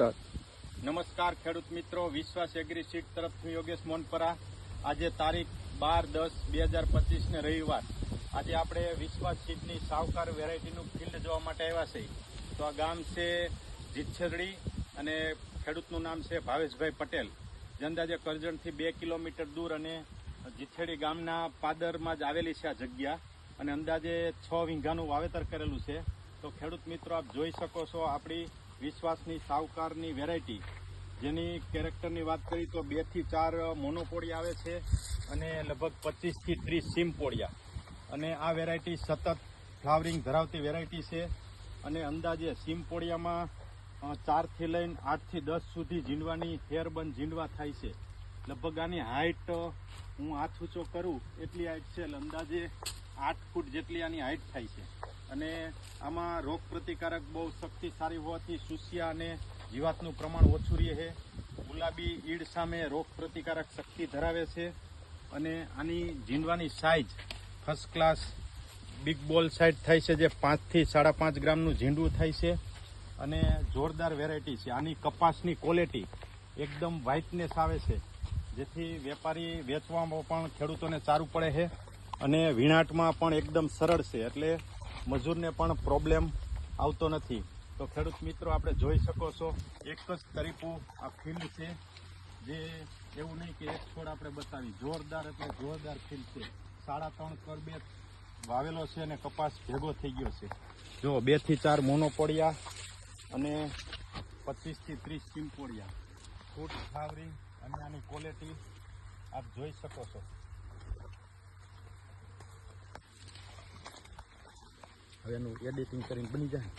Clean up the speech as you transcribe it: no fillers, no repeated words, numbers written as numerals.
નમસ્કાર ખેડૂત મિત્રો, વિશ્વાસ એગ્રી સીડ તરફથી યોગેશ મોનપરા। આજે તારીખ 12/10/2025 ને રવિવાર। આજે આપણે વિશ્વાસ સીડની સાવકાર વેરાયટીનું ફિલ્ડ જોવા માટે આવ્યા છે। તો આ ગામ છે જીછેરડી અને ખેડૂતનું નામ છે ભાવેશભાઈ પટેલ। જે અંદાજે કરજણથી 2 કિલોમીટર દૂર અને જીછેડી ગામના પાદરમાં જ આવેલી છે આ જગ્યા અને અંદાજે 6 વીઘાનું વાવેતર કરેલું છે। તો ખેડૂત મિત્રો, આપ જોઈ શકો છો આપણી વિશ્વાસની સાવકારની વેરાયટી, જેની કેરેક્ટરની વાત કરીએ તો 2 થી 4 મોનોપોડિયા આવે છે અને લગભગ 25 થી 30 સીમપોડિયા। અને આ વેરાયટી સતત ફ્લાવરિંગ ધરાવતી વેરાયટી છે અને અંદાજે સીમપોડિયામાં 4 થી લઈને 8 થી 10 સુધી ઝીંડવાની હેરબંધ ઝીંડવા થાય છે। લગભગ આની હાઇટ હું હાથ ઊંચો કરું એટલી હાઇટ છે, અંદાજે 8 ફૂટ જેટલી આની હાઇટ થાય છે। અને આમાં રોગ પ્રતિકારક બહુ શક્તિ સારી હોવાથી સુસિયા અને જીવાતનું પ્રમાણ ઓછું રહે છે। ગુલાબી ઈડ સામે રોગ પ્રતિકારક શક્તિ ધરાવે છે અને આની ઝીંડવાની સાઇઝ ફર્સ્ટ ક્લાસ બિગ બોલ સાઇઝ થાય છે, જે 5 થી 5.5 ગ્રામનું ઝીંડવું થાય છે અને જોરદાર વેરાયટી છે। આની કપાસની ક્વોલિટી એકદમ વ્હાઇટનેસ આવે છે, જેથી વેપારી વેચવામાં પણ ખેડૂતોને સારું પડે છે અને વીણાટમાં પણ એકદમ સરળ છે, એટલે મજૂરને પણ પ્રોબ્લેમ આવતો નથી। તો ખેડૂત મિત્રો, આપણે જોઈ શકો છો એક જ તરીપું આ ફિલ્ડ છે, જે એવું નહીં કે એક છોડ આપણે બતાવી, જોરદાર એટલે જોરદાર ફિલ્ડ છે। 3.5 કરબેજ વાવેલો છે અને કપાસ ભેગો થઈ ગયો છે। જો 2 થી 4 મોનોપોડિયા અને 25 થી 30 સીમપોડિયા, ફૂટ ફ્લાવરિંગ અને આની ક્વોલિટી આપ જોઈ શકો છો। હવે એનું એડિટિંગ કરીને બની જાય।